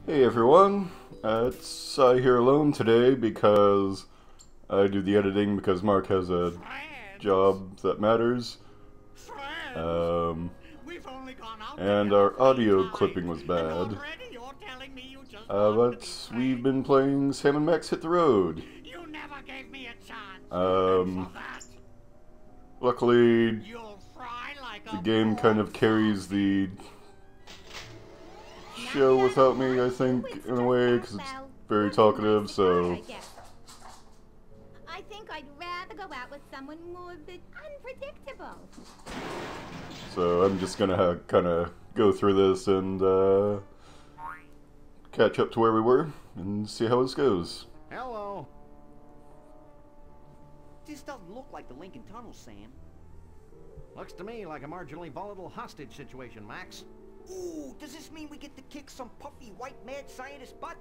Hey everyone, it's here alone today because I do the editing because Mark has a job that matters. And our audio clipping was bad. But we've been playing Sam & Max Hit the Road. Luckily, the game kind of carries the show without me, I think, in a way, because it's very talkative, so... I think I'd rather go out with someone more a bit unpredictable. So I'm just gonna kind of go through this and catch up to where we were and see how this goes. Hello. This doesn't look like the Lincoln Tunnel, Sam. Looks to me like a marginally volatile hostage situation, Max. Ooh, does this mean we get to kick some puffy white mad scientist butt?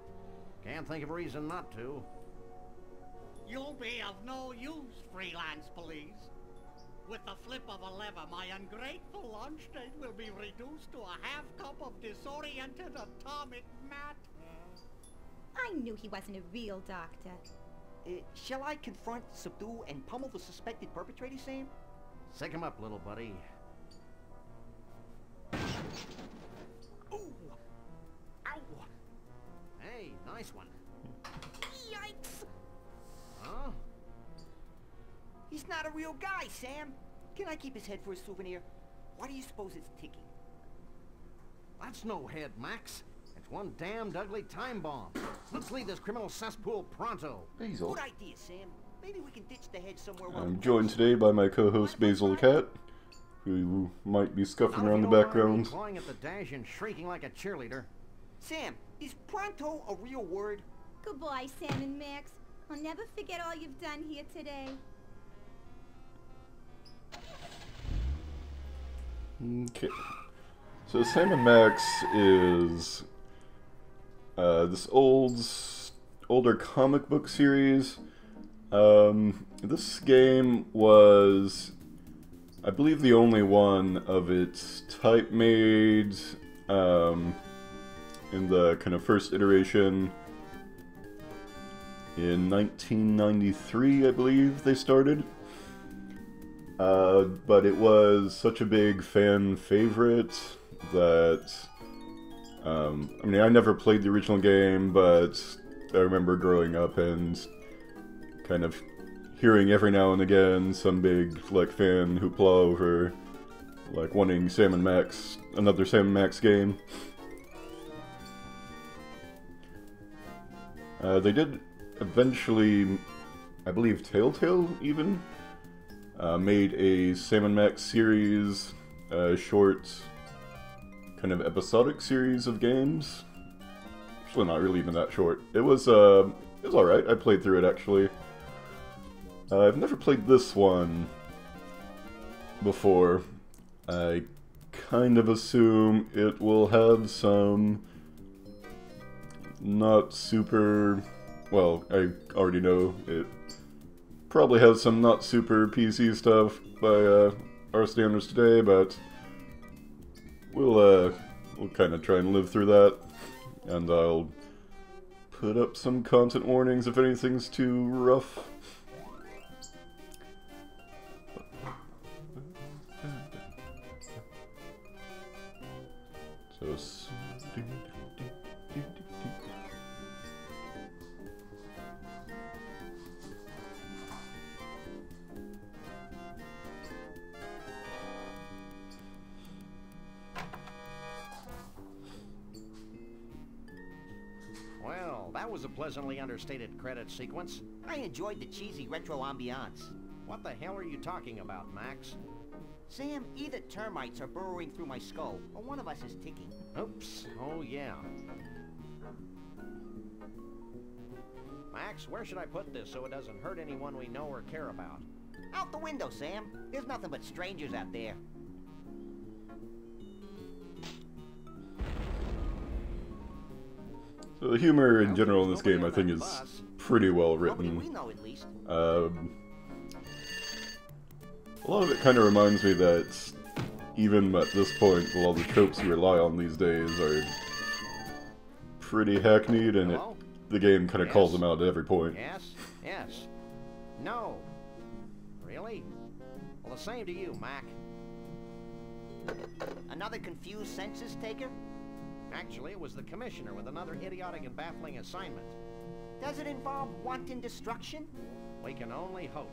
Can't think of a reason not to. You'll be of no use, freelance police. With the flip of a lever, my ungrateful launch date will be reduced to a half cup of disoriented atomic matter. I knew he wasn't a real doctor. Shall I confront, subdue, and pummel the suspected perpetrator, Sam? Sick him up, little buddy. Ooh! Ow! Hey, nice one. Yikes! Huh? He's not a real guy, Sam. Can I keep his head for a souvenir? Why do you suppose it's ticking? That's no head, Max. It's one damned ugly time bomb. Let's leave this criminal cesspool pronto. Basil. Good idea, Sam. Maybe we can ditch the head somewhere. I'm joined today by my co-host Basil the Cat, who might be scuffing around the background. Clawing at the dash and shrieking like a cheerleader. Sam, is pronto a real word? Goodbye, Sam and Max. I'll never forget all you've done here today. Okay. So Sam & Max is this older comic book series. This game was, I believe, the only one of its type made in the kind of first iteration. In 1993, I believe, they started. But it was such a big fan favorite that, I mean, I never played the original game, but I remember growing up and kind of hearing every now and again some big, like, fan hoopla over, like, wanting Sam & Max, another Sam & Max game. They did eventually, I believe Telltale even, made a Sam & Max series, short, kind of episodic series of games. Actually, not really even that short. It was alright. I played through it, actually. I've never played this one before. I kind of assume it will have some not super... Well, I already know it probably has some not super PC stuff by our standards today, but we'll kind of try and live through that, and I'll put up some content warnings if anything's too rough. So... Well, that was a pleasantly understated credit sequence. I enjoyed the cheesy retro ambiance. What the hell are you talking about, Max? Sam, either termites are burrowing through my skull, or one of us is ticking. Oops. Oh, yeah. Max, where should I put this so it doesn't hurt anyone we know or care about? Out the window, Sam. There's nothing but strangers out there. So the humor in general in this game, I think, is pretty well written. A lot of it kind of reminds me that even at this point, a lot of the tropes we rely on these days are pretty hackneyed, and Hello? the game kind of calls them out at every point. Yes? Yes. No. Really? Well, the same to you, Mac. Another confused census taker? Actually, it was the commissioner with another idiotic and baffling assignment. Does it involve wanton destruction? We can only hope.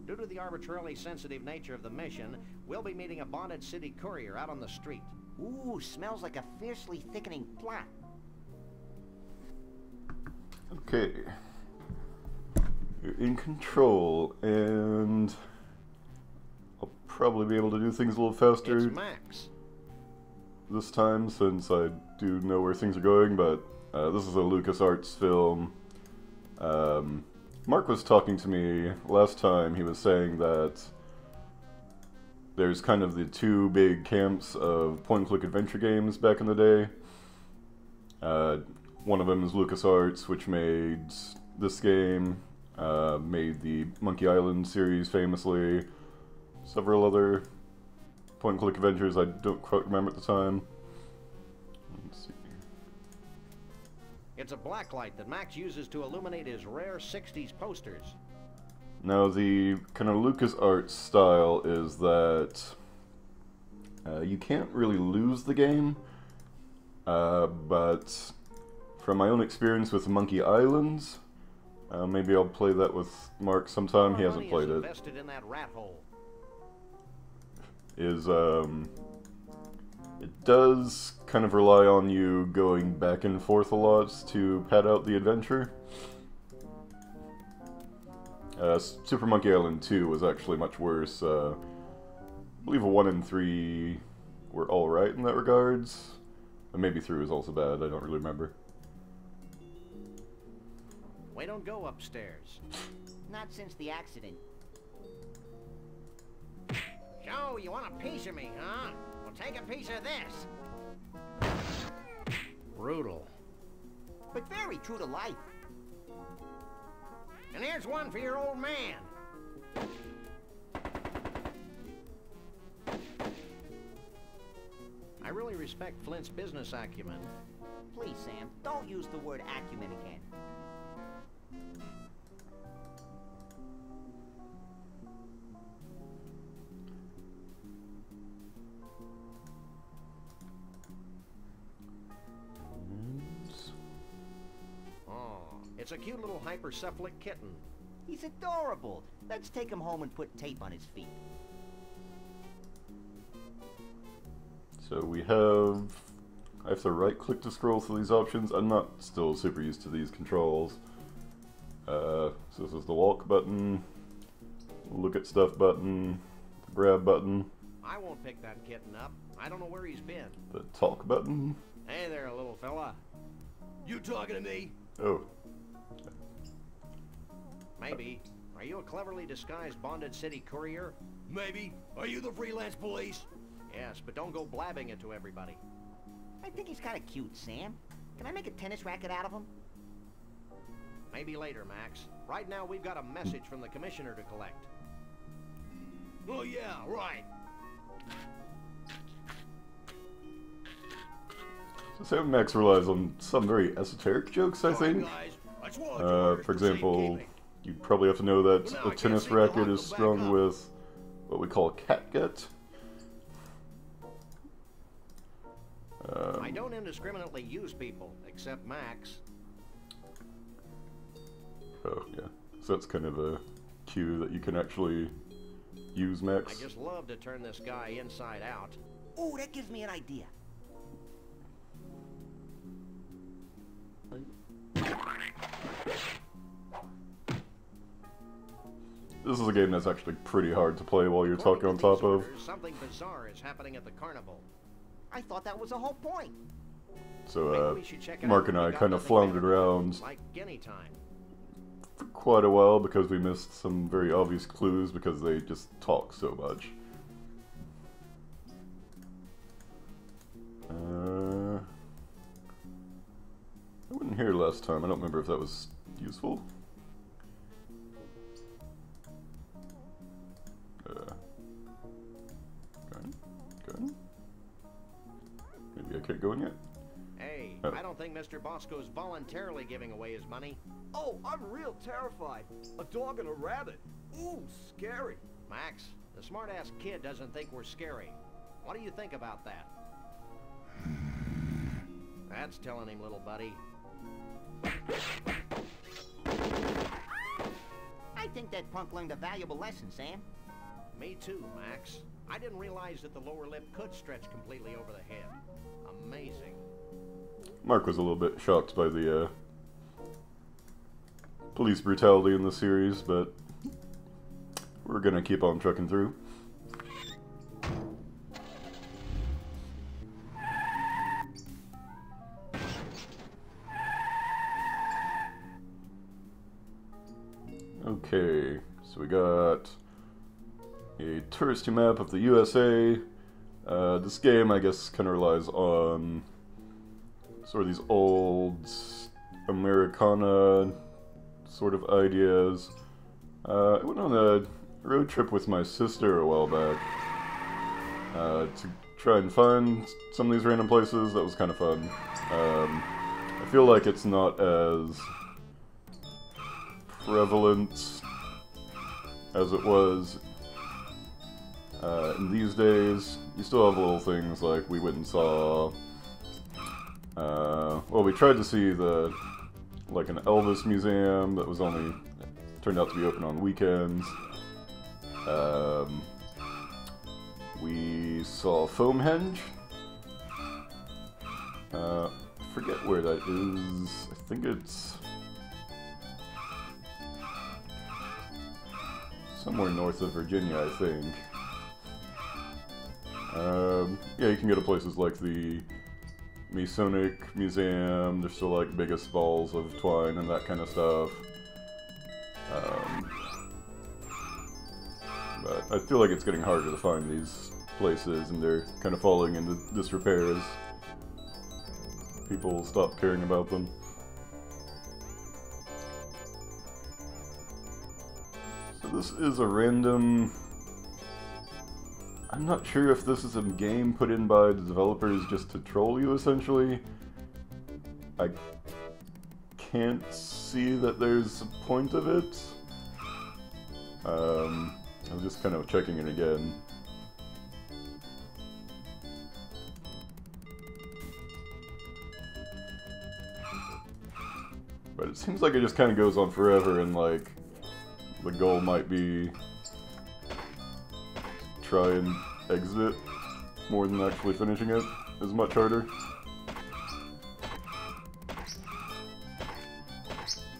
Due to the arbitrarily sensitive nature of the mission, we'll be meeting a bonded city courier out on the street. Ooh, smells like a fiercely thickening plot. Okay. You're in control, and I'll probably be able to do things a little faster It's Max. this time, since I do know where things are going, but this is a LucasArts film. Mark was talking to me last time. He was saying that there's kind of the two big camps of point-and-click adventure games back in the day. One of them is LucasArts, which made this game, made the Monkey Island series famously, several other point-and-click adventures I don't quite remember at the time. Let's see. It's a blacklight that Max uses to illuminate his rare 60s posters. Now, the kind of LucasArts style is that you can't really lose the game, but from my own experience with Monkey Islands, maybe I'll play that with Mark sometime. He hasn't played it. Invested in that rat hole. It does kind of rely on you going back and forth a lot to pad out the adventure. Super Monkey Island 2 was actually much worse. I believe 1 and 3 were alright in that regards. And maybe 3 was also bad, I don't really remember. We don't go upstairs. Not since the accident. So, you want a piece of me, huh? Well, take a piece of this. Brutal. But very true to life. And here's one for your old man. I really respect Flint's business acumen. Please, Sam, don't use the word acumen again. It's a cute little hypercephalic kitten. He's adorable. Let's take him home and put tape on his feet. So I have to right click to scroll through these options. I'm not still super used to these controls. So this is the walk button, look at stuff button, the grab button, I won't pick that kitten up. I don't know where he's been. the talk button. Hey there, little fella. You talking to me? Oh, Maybe. Are you a cleverly disguised bonded city courier? Maybe. Are you the freelance police? Yes, but don't go blabbing it to everybody. I think he's kind of cute, Sam. Can I make a tennis racket out of him? Maybe later, Max. Right now, we've got a message from the commissioner to collect. Oh yeah, right. so Sam Max relies on some very esoteric jokes, I think. Guys, I swallowed your orders For example, safekeeping. you probably have to know that Well, now I a can't tennis seem to racket lock is them back strung up. with what we call catgut. I don't indiscriminately use people, except Max. Oh, yeah. So that's kind of a cue that you can actually use Max. I just love to turn this guy inside out. Ooh, that gives me an idea. This is a game that's actually pretty hard to play while you're According talking on to top these of. orders, something bizarre is happening at the carnival. I thought that was the whole point. So, Maybe we should check it Mark out. and We I got kind of nothing floundered better to do, around like any time. for quite a while because we missed some very obvious clues because they just talk so much. I wasn't here last time. I don't remember if that was useful. Good. Maybe I can't go in yet. Hey, I don't think Mr. Bosco's voluntarily giving away his money. Oh, I'm real terrified. A dog and a rabbit. Ooh, scary. Max, the smart-ass kid doesn't think we're scary. What do you think about that? That's telling him, little buddy. I think that punk learned a valuable lesson, Sam. Me too, Max. I didn't realize that the lower lip could stretch completely over the head. Amazing. Mark was a little bit shocked by the police brutality in the series, but we're gonna keep on trucking through. Okay, so we got a touristy map of the USA. This game, I guess, kind of relies on sort of these old Americana sort of ideas. I went on a road trip with my sister a while back to try and find some of these random places. That was kind of fun. I feel like it's not as prevalent as it was in these days. You still have little things like we went and saw, well, we tried to see like an Elvis museum that was turned out to be open on weekends. We saw Foamhenge. Forget where that is. I think it's somewhere north of Virginia, I think. Yeah, you can go to places like the Masonic Museum. There's still like biggest balls of twine and that kind of stuff. But I feel like it's getting harder to find these places, and they're kind of falling into disrepair as people stop caring about them. So this is a random... I'm not sure if this is a game put in by the developers just to troll you, essentially. I can't see that there's a point of it. I was just kind of checking it again. But it seems like it just kind of goes on forever, and like the goal might be try and exit it more than actually finishing it is much harder.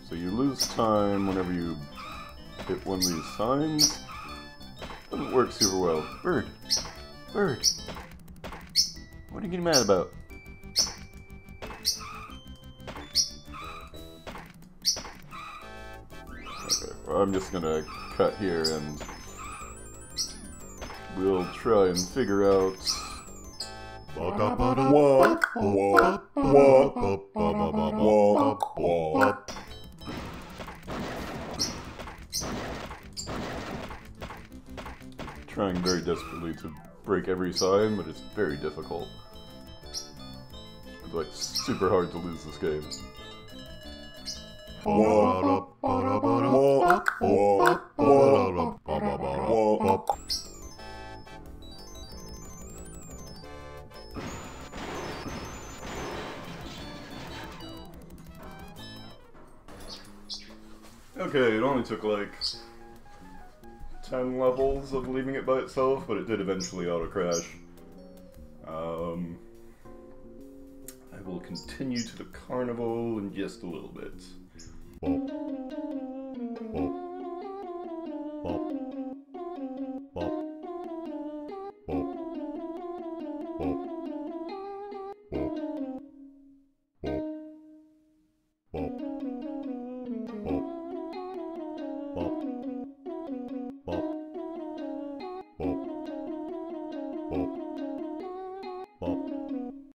So you lose time whenever you hit one of these signs. Doesn't work super well. Bird! Bird! What are you getting mad about? Okay, well, I'm just gonna cut here and we'll try and figure out... Trying very desperately to break every sign, but it's very difficult. It's like super hard to lose this game. Okay, it only took like 10 levels of leaving it by itself, but it did eventually auto-crash. I will continue to the carnival in just a little bit.